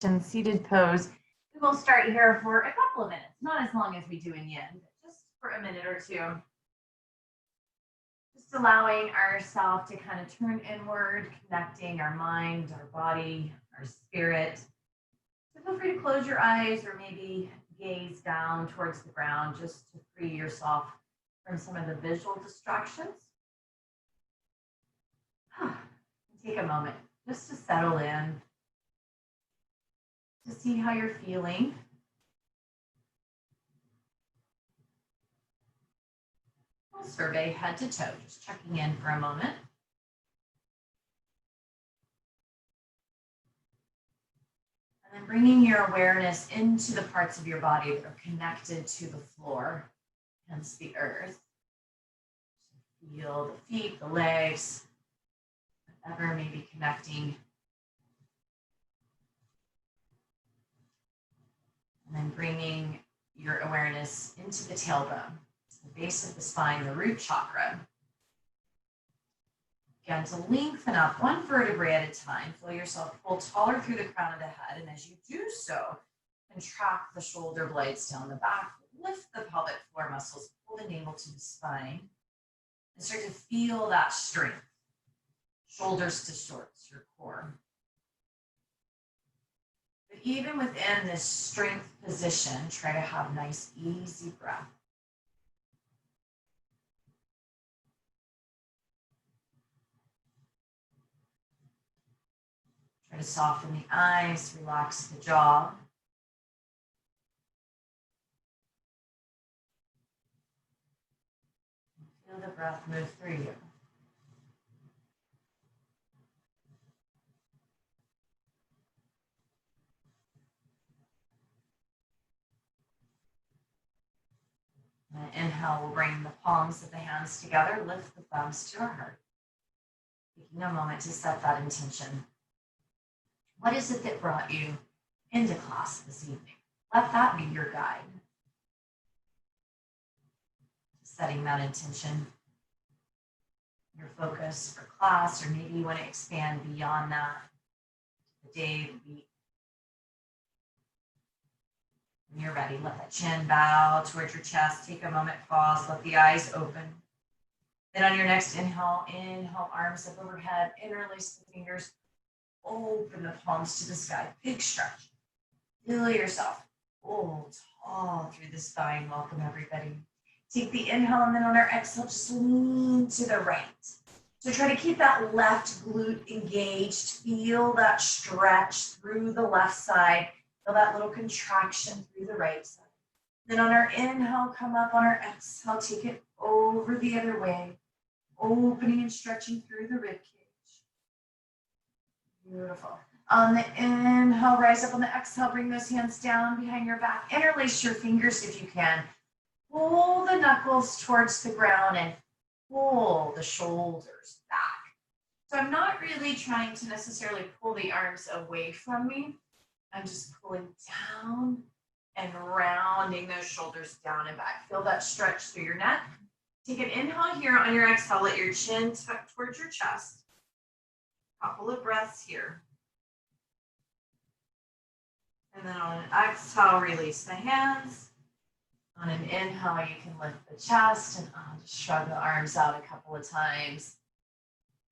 in seated pose. We will start here for a couple of minutes, not as long as we do in yin, but just for a minute or two. Just allowing ourselves to kind of turn inward, connecting our mind, our body, our spirit. So feel free to close your eyes or maybe gaze down towards the ground just to free yourself from some of the visual distractions. Take a moment just to settle in, to see how you're feeling. We'll survey head to toe, just checking in for a moment. And then bringing your awareness into the parts of your body that are connected to the floor, hence the earth. Feel the feet, the legs, whatever may be connecting. And then bringing your awareness into the tailbone, the base of the spine, the root chakra. Again, to lengthen up one vertebrae at a time, feel yourself pull taller through the crown of the head. And as you do so, contract the shoulder blades down the back, lift the pelvic floor muscles, pull the navel to the spine, and start to feel that strength. Shoulders to shorts, your core. But even within this strength position, try to have nice, easy breath. Try to soften the eyes, relax the jaw. Feel the breath move through you. Inhale, we'll bring the palms of the hands together, lift the thumbs to our heart. Taking a moment to set that intention. What is it that brought you into class this evening? Let that be your guide. Setting that intention, your focus for class, or maybe you want to expand beyond that, the day, the week. When you're ready, let that chin bow towards your chest. Take a moment, pause, let the eyes open. Then on your next inhale, inhale, arms up overhead, interlace the fingers, open the palms to the sky, big stretch. Feel yourself full, tall through the spine. Welcome everybody. Take the inhale, and then on our exhale, just lean to the right. So try to keep that left glute engaged. Feel that stretch through the left side. Feel that little contraction through the right side. Then on our inhale, come up. On our exhale, take it over the other way, opening and stretching through the rib cage. Beautiful. On the inhale, rise up. On the exhale, bring those hands down behind your back. Interlace your fingers if you can. Pull the knuckles towards the ground and pull the shoulders back. So I'm not really trying to necessarily pull the arms away from me. I'm just pulling down and rounding those shoulders down and back. Feel that stretch through your neck. Take an inhale here. On your exhale, let your chin tuck towards your chest. Couple of breaths here. And then on an exhale, release the hands. On an inhale, you can lift the chest and just shrug the arms out a couple of times.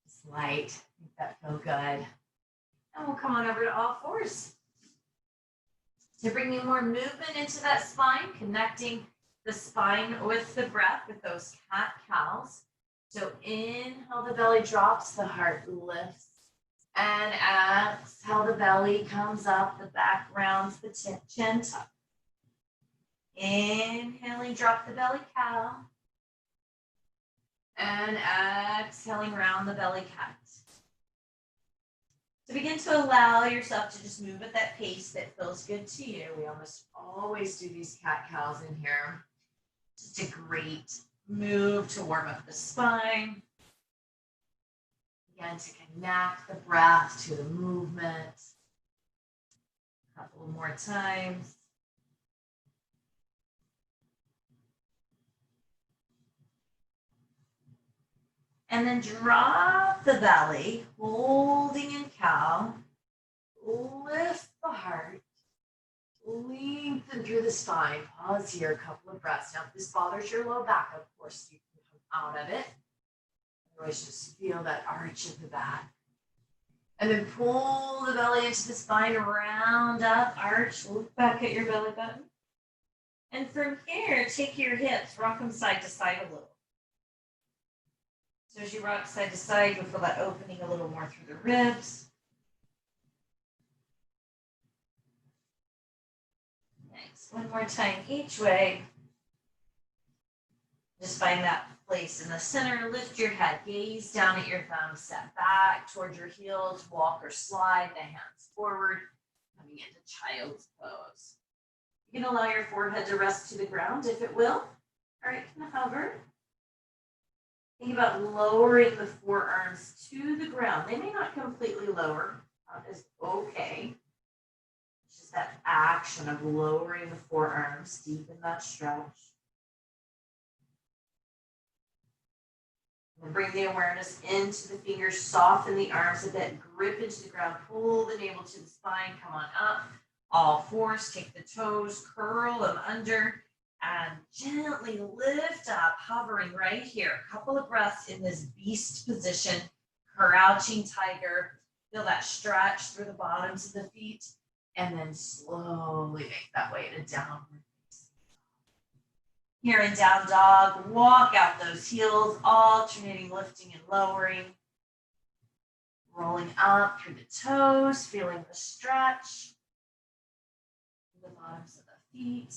Just light, make that feel good. And we'll come on over to all fours. So bringing more movement into that spine, connecting the spine with the breath with those cat-cows. So inhale, the belly drops, the heart lifts. And exhale, the belly comes up, the back rounds, the chin tuck. Inhaling, drop the belly cow. And exhaling, round the belly cat. So begin to allow yourself to just move at that pace that feels good to you. We almost always do these cat-cows in here. Just a great move to warm up the spine. Again, to connect the breath to the movement. A couple more times. And then drop the belly, holding in cow. Lift the heart. Lengthen through the spine. Pause here, a couple of breaths. Now, if this bothers your low back, of course, you can come out of it. Otherwise, just feel that arch of the back. And then pull the belly into the spine, round up, arch, look back at your belly button. And from here, take your hips, rock them side to side a little. So as you rock side to side, you'll feel that opening a little more through the ribs. Nice. One more time each way. Just find that place in the center. Lift your head, gaze down at your thumbs, step back towards your heels, walk or slide the hands forward, coming into child's pose. You can allow your forehead to rest to the ground if it will. All right, kind of hover. Think about lowering the forearms to the ground. They may not completely lower. That is okay. It's just that action of lowering the forearms, deepen that stretch. And bring the awareness into the fingers, soften the arms a bit, grip into the ground, pull the navel to the spine, come on up. All fours, take the toes, curl them under, and gently lift up, hovering right here. A couple of breaths in this beast position, crouching tiger. Feel that stretch through the bottoms of the feet, and then slowly make that way to downward. Here in down dog, walk out those heels, alternating lifting and lowering. Rolling up through the toes, feeling the stretch. The bottoms of the feet.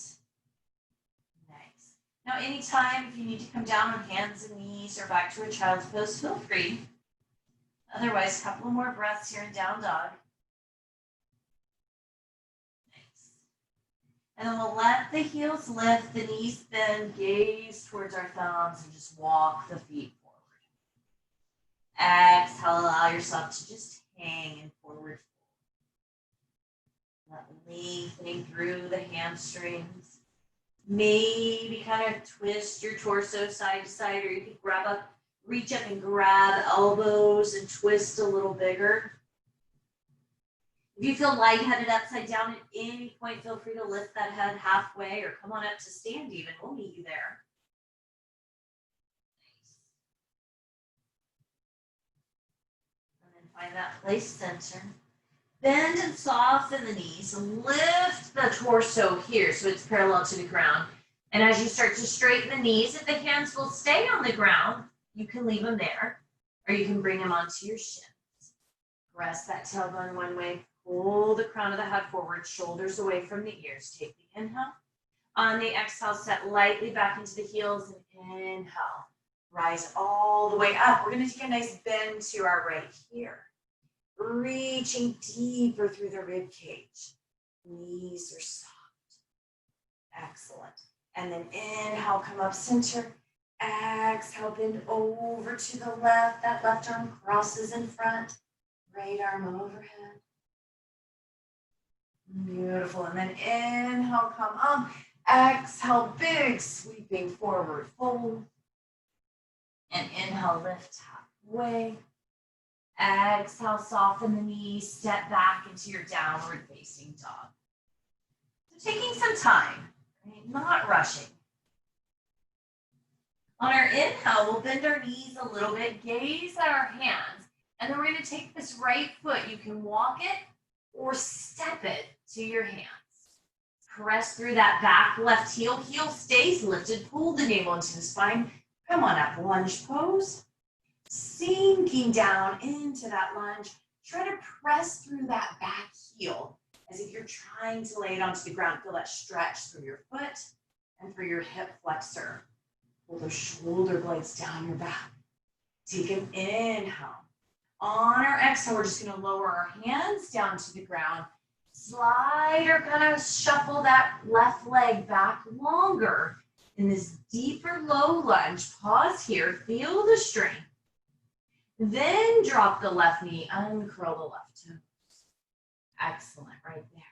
Nice. Now, anytime if you need to come down on hands and knees or back to a child's pose, feel free. Otherwise, a couple more breaths here in down dog. Nice. And then we'll let the heels lift, the knees bend, gaze towards our thumbs, and just walk the feet forward. Exhale, allow yourself to just hang in forward. Lengthening through the hamstrings. Maybe kind of twist your torso side to side, or you can reach up and grab elbows and twist a little bigger. If you feel lightheaded upside down at any point, feel free to lift that head halfway or come on up to stand even. We'll meet you there. Nice. And then find that place center. Bend and soften the knees. Lift the torso here so it's parallel to the ground. And as you start to straighten the knees, if the hands will stay on the ground, you can leave them there, or you can bring them onto your shins. Press that tailbone one way. Pull the crown of the head forward, shoulders away from the ears. Take the inhale. On the exhale, set lightly back into the heels and inhale. Rise all the way up. We're going to take a nice bend to our right here. Reaching deeper through the rib cage. Knees are soft. Excellent. And then inhale, come up center. Exhale, bend over to the left. That left arm crosses in front. Right arm overhead. Beautiful. And then inhale, come up. Exhale, big sweeping forward fold. And inhale, lift halfway. Exhale, soften the knees, step back into your downward facing dog. So taking some time, right? Not rushing. On our inhale, we'll bend our knees a little bit, gaze at our hands, and then we're going to take this right foot. You can walk it or step it to your hands. Press through that back left heel. Heel stays lifted. Pull the navel into the spine. Come on up, lunge pose. Sinking down into that lunge. Try to press through that back heel as if you're trying to lay it onto the ground. Feel that stretch through your foot and through your hip flexor. Pull those shoulder blades down your back. Take an inhale. On our exhale, we're just going to lower our hands down to the ground. Slide or kind of shuffle that left leg back longer in this deeper low lunge. Pause here. Feel the strength. Then drop the left knee, uncurl the left toes. Excellent, right there.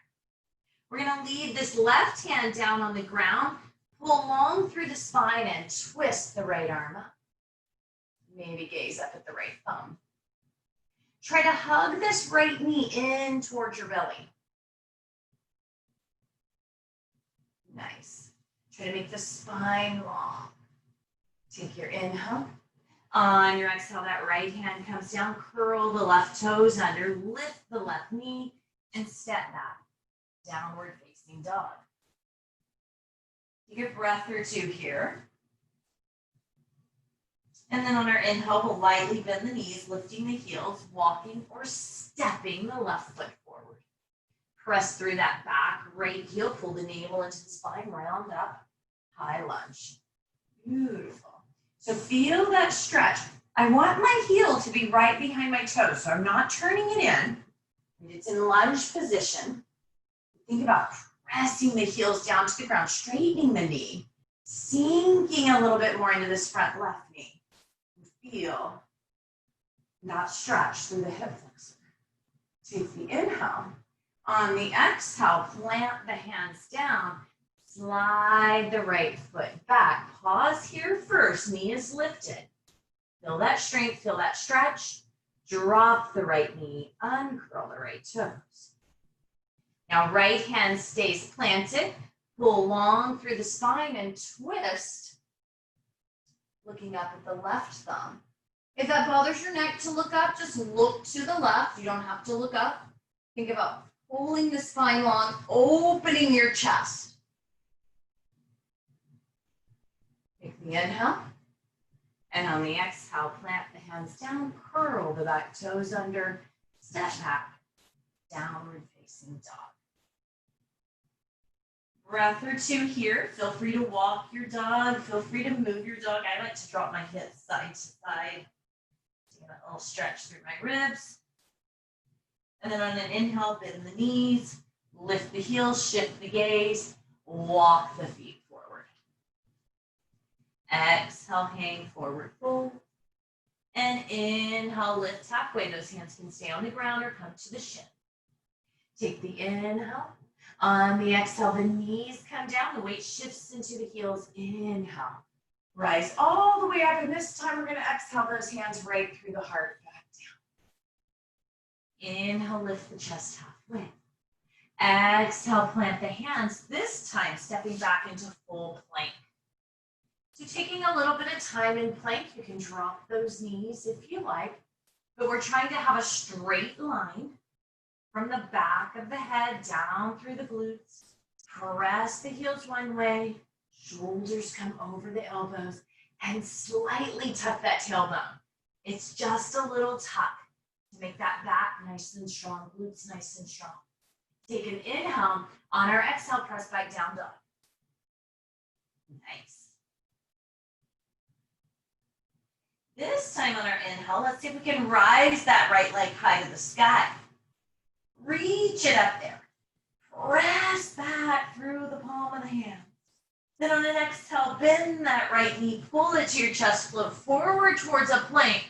We're going to leave this left hand down on the ground, pull long through the spine and twist the right arm up. Maybe gaze up at the right thumb. Try to hug this right knee in towards your belly. Nice. Try to make the spine long. Take your inhale. On your exhale, that right hand comes down, curl the left toes under, lift the left knee, and step back. Downward facing dog. Take a breath or two here. And then on our inhale, we'll lightly bend the knees, lifting the heels, walking or stepping the left foot forward. Press through that back, right heel, pull the navel into the spine, round up, high lunge. Beautiful. So feel that stretch. I want my heel to be right behind my toes, so I'm not turning it in. It's in lunge position. Think about pressing the heels down to the ground, straightening the knee, sinking a little bit more into this front left knee. Feel that stretch through the hip flexor. Take the inhale. On the exhale, plant the hands down. Slide the right foot back. Pause here first. Knee is lifted. Feel that strength, feel that stretch. Drop the right knee, uncurl the right toes. Now right hand stays planted. Pull long through the spine and twist. Looking up at the left thumb. If that bothers your neck to look up, just look to the left. You don't have to look up. Think about pulling the spine long, opening your chest. Take the inhale, and on the exhale, plant the hands down, curl the back toes under, step back, downward facing dog. Breath or two here. Feel free to walk your dog. Feel free to move your dog. I like to drop my hips side to side. Get a little stretch through my ribs. And then on an inhale, bend the knees, lift the heels, shift the gaze, walk the feet forward. Exhale, hang forward fold. And inhale, lift halfway. Those hands can stay on the ground or come to the shin. Take the inhale. On the exhale, the knees come down. The weight shifts into the heels. Inhale. Rise all the way up. And this time we're going to exhale those hands right through the heart. Back down. Inhale, lift the chest halfway. Exhale, plant the hands. This time, stepping back into full plank. So taking a little bit of time in plank, you can drop those knees if you like, but we're trying to have a straight line from the back of the head down through the glutes. Press the heels one way, shoulders come over the elbows, and slightly tuck that tailbone. It's just a little tuck to make that back nice and strong, glutes nice and strong. Take an inhale. On our exhale, press back down dog. Nice. This time on our inhale, let's see if we can rise that right leg high to the sky. Reach it up there. Press back through the palm of the hand. Then on an exhale, bend that right knee, pull it to your chest, float forward towards a plank,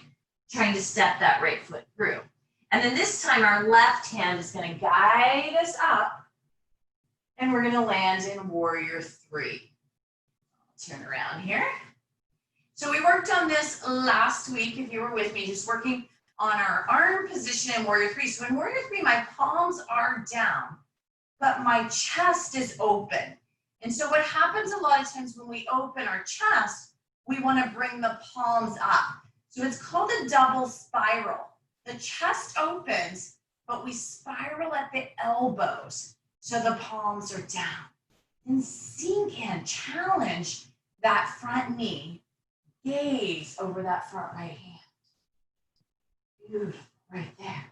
trying to step that right foot through. And then this time, our left hand is going to guide us up, and we're going to land in warrior three. I'll turn around here. So we worked on this last week, if you were with me, just working on our arm position in warrior three. So in warrior three, my palms are down, but my chest is open. And so what happens a lot of times when we open our chest, we want to bring the palms up. So it's called a double spiral. The chest opens, but we spiral at the elbows. So the palms are down. And sink in, challenge that front knee. Gaze over that front right hand. Beautiful, right there.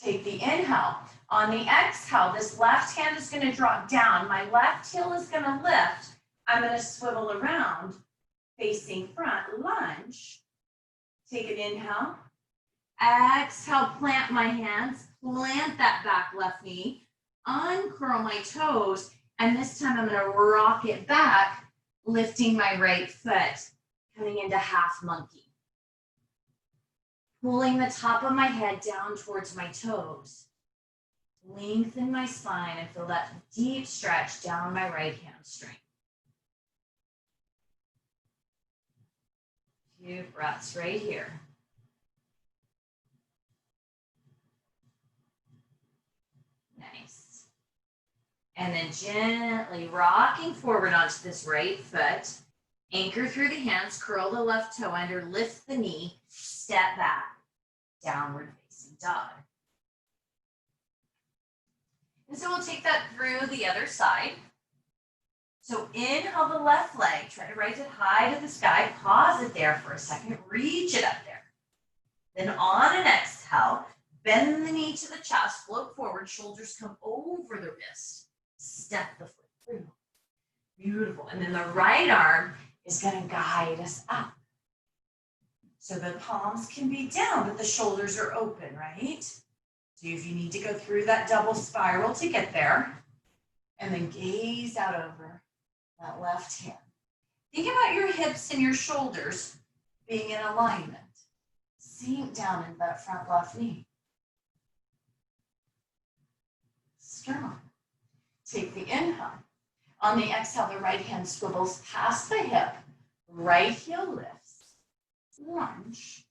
Take the inhale. On the exhale, this left hand is going to drop down. My left heel is going to lift. I'm going to swivel around, facing front, lunge. Take an inhale. Exhale, plant my hands. Plant that back left knee. Uncurl my toes. And this time I'm going to rock it back, lifting my right foot, coming into half monkey. Pulling the top of my head down towards my toes. Lengthen my spine and feel that deep stretch down my right hamstring. Few breaths right here. Nice. And then gently rocking forward onto this right foot. Anchor through the hands, curl the left toe under, lift the knee, step back, downward facing dog. And so we'll take that through the other side. So inhale the left leg, try to raise it high to the sky, pause it there for a second, reach it up there. Then on an exhale, bend the knee to the chest, float forward, shoulders come over the wrist, step the foot through. Beautiful. And then the right arm is going to guide us up. So the palms can be down, but the shoulders are open, right? So if you need to go through that double spiral to get there, and then gaze out over that left hand. Think about your hips and your shoulders being in alignment. Sink down into that front left knee. Strong. Take the inhale. On the exhale, the right hand swivels past the hip. Right heel lifts. Lunge.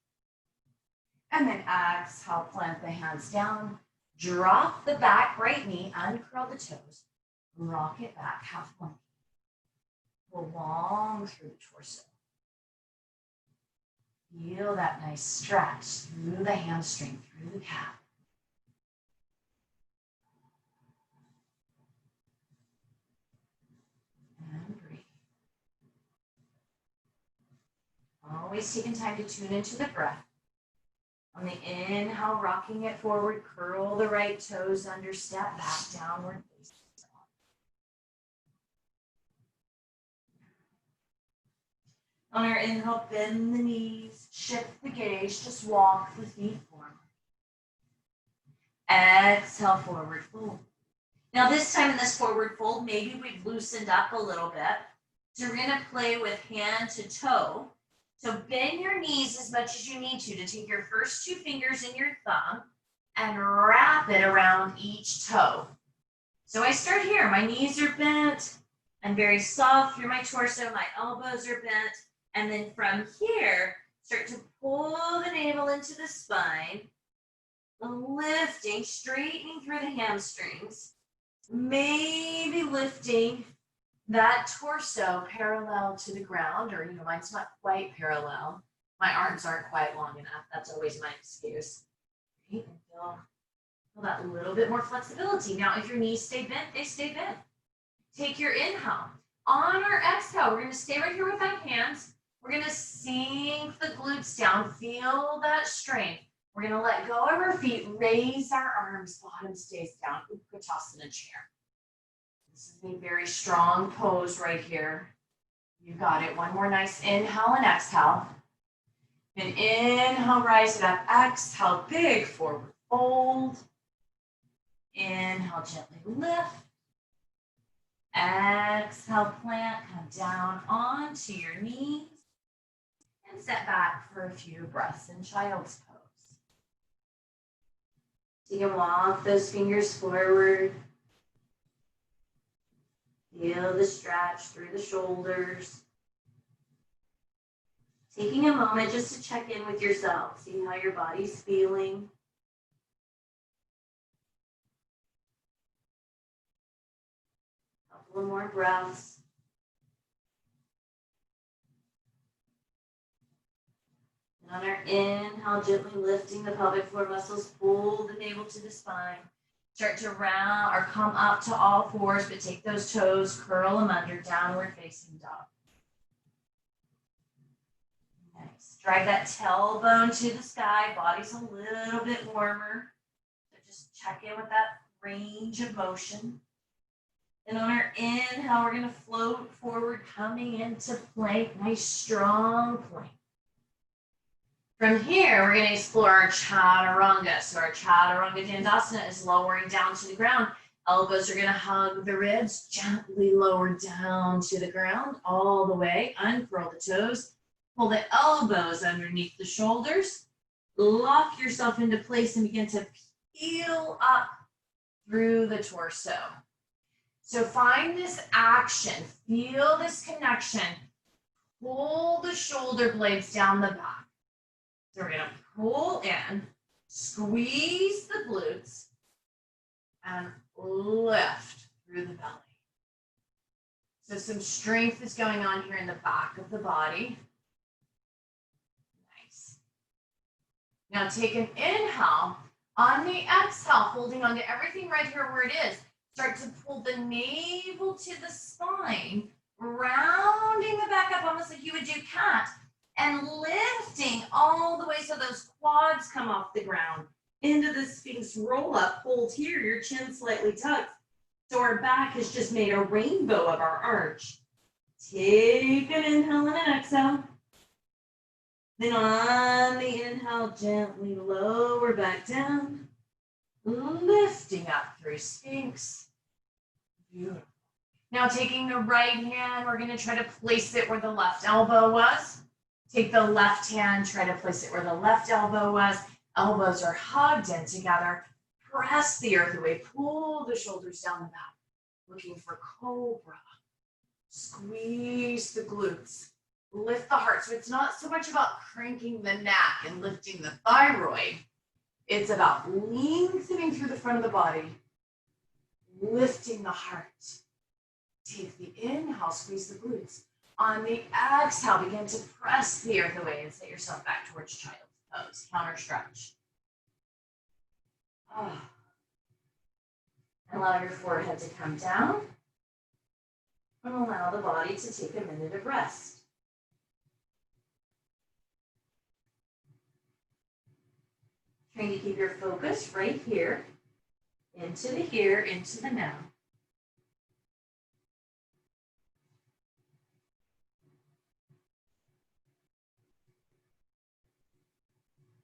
And then exhale, plant the hands down. Drop the back right knee, uncurl the toes. Rock it back, half monkey. Pull long through the torso. Feel that nice stretch through the hamstring, through the calf. And breathe. Always taking time to tune into the breath. On the inhale, rocking it forward, curl the right toes under, step back, downward facing dog. On our inhale, bend the knees, shift the gaze, just walk the feet forward. Exhale, forward fold. Now this time in this forward fold, maybe we've loosened up a little bit. So we're gonna play with hand to toe. So bend your knees as much as you need to take your first two fingers in your thumb and wrap it around each toe. So I start here, my knees are bent, I'm very soft through my torso, my elbows are bent, and then from here, start to pull the navel into the spine, lifting, straightening through the hamstrings, maybe lifting that torso parallel to the ground, or mine's not quite parallel. My arms aren't quite long enough. That's always my excuse. Right? And feel that little bit more flexibility. Now, if your knees stay bent, they stay bent. Take your inhale. On our exhale, we're going to stay right here with our hands. We're going to sink the glutes down. Feel that strength. We're going to let go of our feet, raise our arms, bottom stays down, Utkatasana chair. This is a very strong pose right here. You got it. One more nice inhale and exhale. And inhale, rise it up. Exhale, big forward fold. Inhale, gently lift. Exhale, plant, come down onto your knees. And set back for a few breaths in child's pose. So you can walk those fingers forward. Feel the stretch through the shoulders. Taking a moment just to check in with yourself. See how your body's feeling. A couple of more breaths. And on our inhale, gently lifting the pelvic floor muscles, pull the navel to the spine. Start to round or come up to all fours, but take those toes, curl them under, downward facing dog. Nice. Drive that tailbone to the sky. Body's a little bit warmer. So just check in with that range of motion. And on our inhale, we're going to float forward, coming into plank. Nice, strong plank. From here, we're going to explore our chaturanga. So our chaturanga dandasana is lowering down to the ground. Elbows are going to hug the ribs, gently lower down to the ground all the way. Uncurl the toes. Pull the elbows underneath the shoulders. Lock yourself into place and begin to peel up through the torso. So find this action. Feel this connection. Pull the shoulder blades down the back. So we're going to pull in, squeeze the glutes, and lift through the belly. So some strength is going on here in the back of the body. Nice. Now take an inhale. On the exhale, holding on to everything right here where it is. Start to pull the navel to the spine, rounding the back up almost like you would do cat, and lifting all the way so those quads come off the ground into the Sphinx roll up. Hold here, your chin slightly tucked. So our back has just made a rainbow of our arch. Take an inhale and an exhale. Then on the inhale, gently lower back down, lifting up through Sphinx. Beautiful. Now taking the right hand, we're going to try to place it where the left elbow was. Take the left hand, try to place it where the left elbow was. Elbows are hugged in together. Press the earth away. Pull the shoulders down the back. Looking for cobra. Squeeze the glutes. Lift the heart. So it's not so much about cranking the neck and lifting the thyroid. It's about lengthening through the front of the body, lifting the heart. Take the inhale, squeeze the glutes. On the exhale, begin to press the earth away and set yourself back towards child's pose, counter stretch. Allow your forehead to come down and allow the body to take a minute of rest. Trying to keep your focus right here, into the now.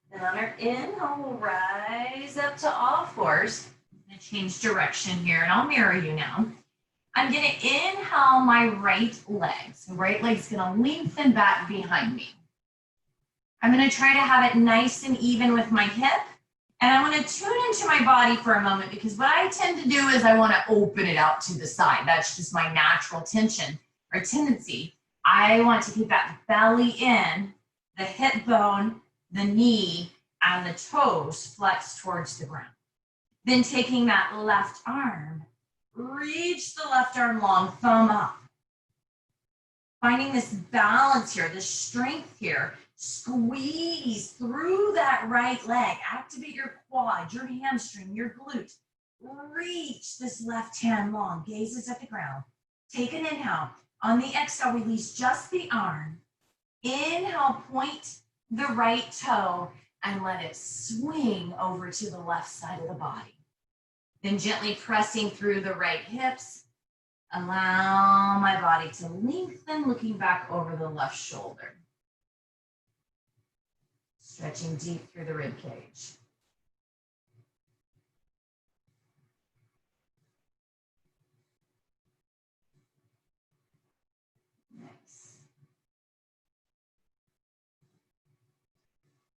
Then on our inhale, we'll rise up to all fours. I'm going to change direction here, and I'll mirror you now. I'm going to inhale my right leg. So right leg's going to lengthen back behind me. I'm going to try to have it nice and even with my hip. And I want to tune into my body for a moment, because what I tend to do is I want to open it out to the side. That's just my natural tension or tendency. I want to keep that belly in, the hip bone, the knee, and the toes flexed towards the ground. Then taking that left arm, reach the left arm long, thumb up. Finding this balance here, this strength here. Squeeze through that right leg. Activate your quad, your hamstring, your glute. Reach this left hand long. Gazes at the ground. Take an inhale. On the exhale, release just the arm. Inhale, point the right toe and let it swing over to the left side of the body. Then gently pressing through the right hips. Allow my body to lengthen, looking back over the left shoulder. Stretching deep through the rib cage. Nice.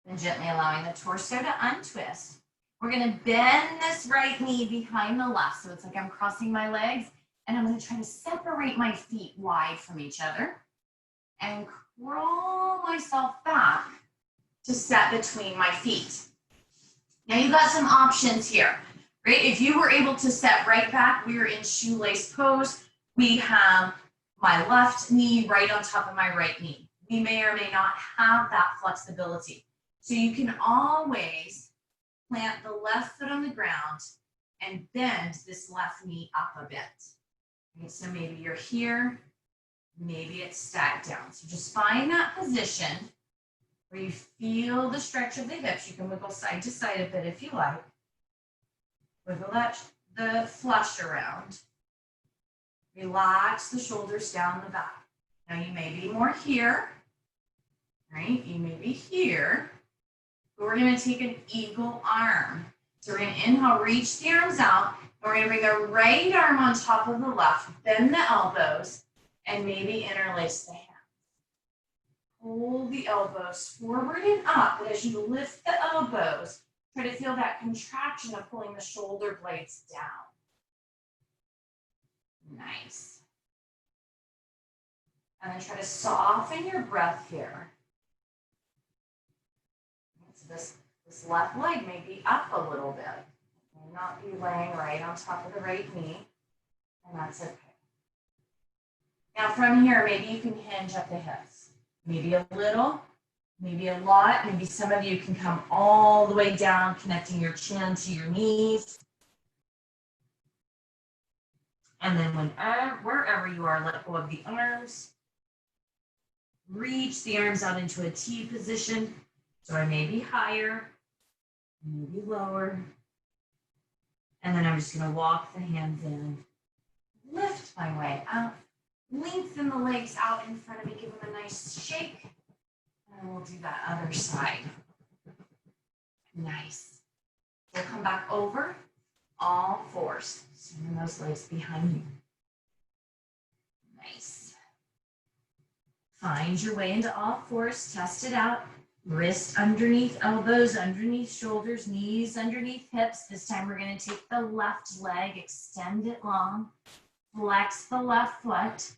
And gently allowing the torso to untwist. We're going to bend this right knee behind the left. So it's like I'm crossing my legs, and I'm going to try to separate my feet wide from each other and crawl myself back to set between my feet. Now you've got some options here, right? If you were able to set right back, we are in shoelace pose. We have my left knee right on top of my right knee. We may or may not have that flexibility. So you can always plant the left foot on the ground and bend this left knee up a bit. Okay, so maybe you're here, maybe it's stacked down. So just find that position where you feel the stretch of the hips. You can wiggle side to side a bit if you like. Wiggle the flesh around. Relax the shoulders down the back. Now you may be more here, right? You may be here. But we're going to take an eagle arm. So we're going to inhale, reach the arms out. And we're going to bring the right arm on top of the left. Bend the elbows and maybe interlace the hands. Pull the elbows forward and up, but as you lift the elbows, try to feel that contraction of pulling the shoulder blades down. Nice. And then try to soften your breath here. So this left leg may be up a little bit. It may not be laying right on top of the right knee. And that's okay. Now from here, maybe you can hinge at the hips. Maybe a little, maybe a lot. Maybe some of you can come all the way down, connecting your chin to your knees. And then wherever you are, let go of the arms. Reach the arms out into a T position. So I may be higher, maybe lower. And then I'm just going to walk the hands in. Lift my way out. Lengthen the legs out in front of me. Give them a nice shake. And we'll do that other side. Nice. We'll come back over all fours. Swing those legs behind you. Nice. Find your way into all fours. Test it out. Wrist underneath elbows, underneath shoulders, knees underneath hips. This time we're going to take the left leg, extend it long. Flex the left foot.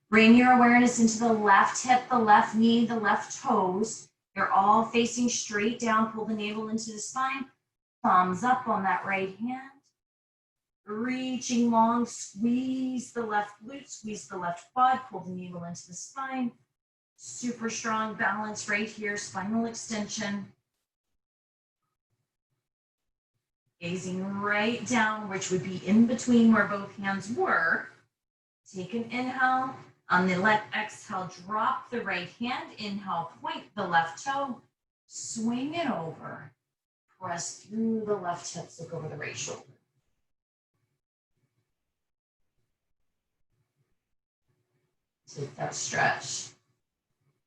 Bring your awareness into the left hip, the left knee, the left toes. You're all facing straight down. Pull the navel into the spine. Thumbs up on that right hand. Reaching long, squeeze the left glute, squeeze the left quad, pull the navel into the spine. Super strong balance right here, spinal extension. Gazing right down, which would be in between where both hands were. Take an inhale. On the exhale, drop the right hand. Inhale, point the left toe. Swing it over. Press through the left hips, look over the right shoulder. Take that stretch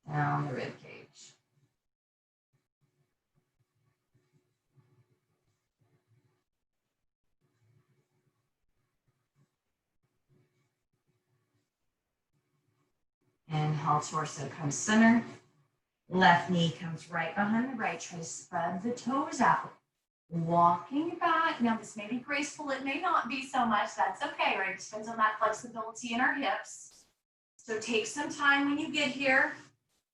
down the rib cage. Inhale, torso comes center. Left knee comes right behind the right. Try to spread the toes out. Walking back. Now this may be graceful, it may not be so much. That's okay, right? It depends on that flexibility in our hips. So take some time when you get here.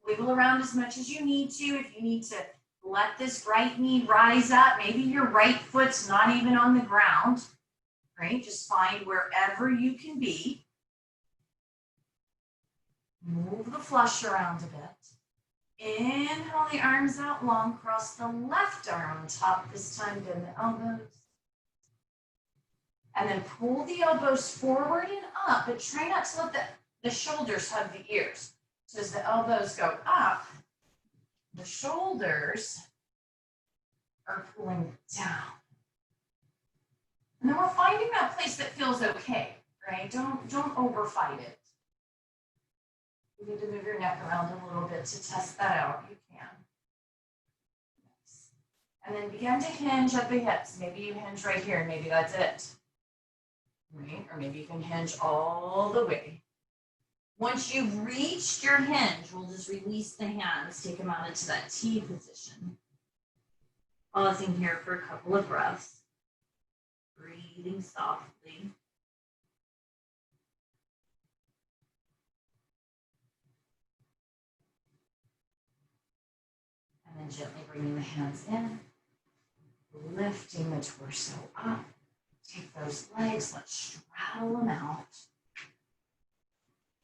Wiggle around as much as you need to. If you need to let this right knee rise up, maybe your right foot's not even on the ground, right? Just find wherever you can be. Move the flush around a bit. Inhale the arms out long, cross the left arm on top, this time bend the elbows. And then pull the elbows forward and up, but try not to let the shoulders hug the ears. So as the elbows go up, the shoulders are pulling down. And then we're finding that place that feels okay, right? Don't overfight it. You need to move your neck around a little bit to test that out. You can. Nice. And then begin to hinge at the hips. Maybe you hinge right here, and maybe that's it. Right? Or maybe you can hinge all the way. Once you've reached your hinge, we'll just release the hands, take them out into that T position. Pausing here for a couple of breaths. Breathing softly. And then gently bringing the hands in, lifting the torso up. Take those legs, let's straddle them out.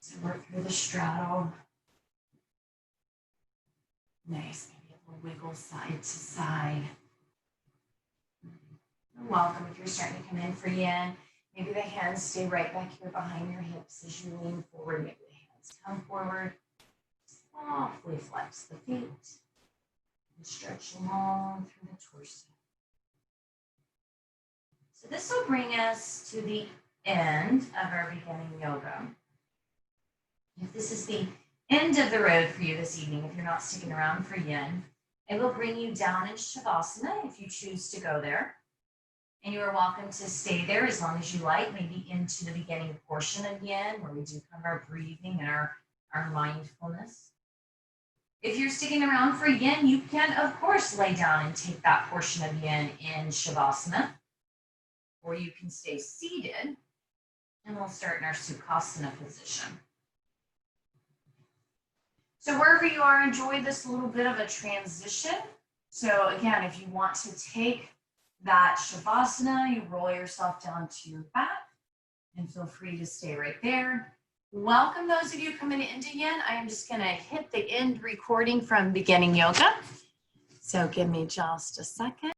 So work through the straddle. Nice, maybe a little wiggle side to side. You're welcome if you're starting to come in for yin. Maybe the hands stay right back here behind your hips as you lean forward. Maybe the hands come forward. Softly flex the feet. And stretch long through the torso. So this will bring us to the end of our beginning yoga. If this is the end of the road for you this evening, if you're not sticking around for yin, it will bring you down in Shavasana if you choose to go there. And you are welcome to stay there as long as you like, maybe into the beginning portion of yin, where we do kind of our breathing and our mindfulness. If you're sticking around for yin, you can, of course, lay down and take that portion of yin in Shavasana. Or you can stay seated, and we'll start in our Sukhasana position. So wherever you are, enjoy this little bit of a transition. So again, if you want to take that Shavasana, you roll yourself down to your back. And feel free to stay right there. Welcome those of you coming into Yin. I am just going to hit the end recording from beginning yoga. So give me just a second.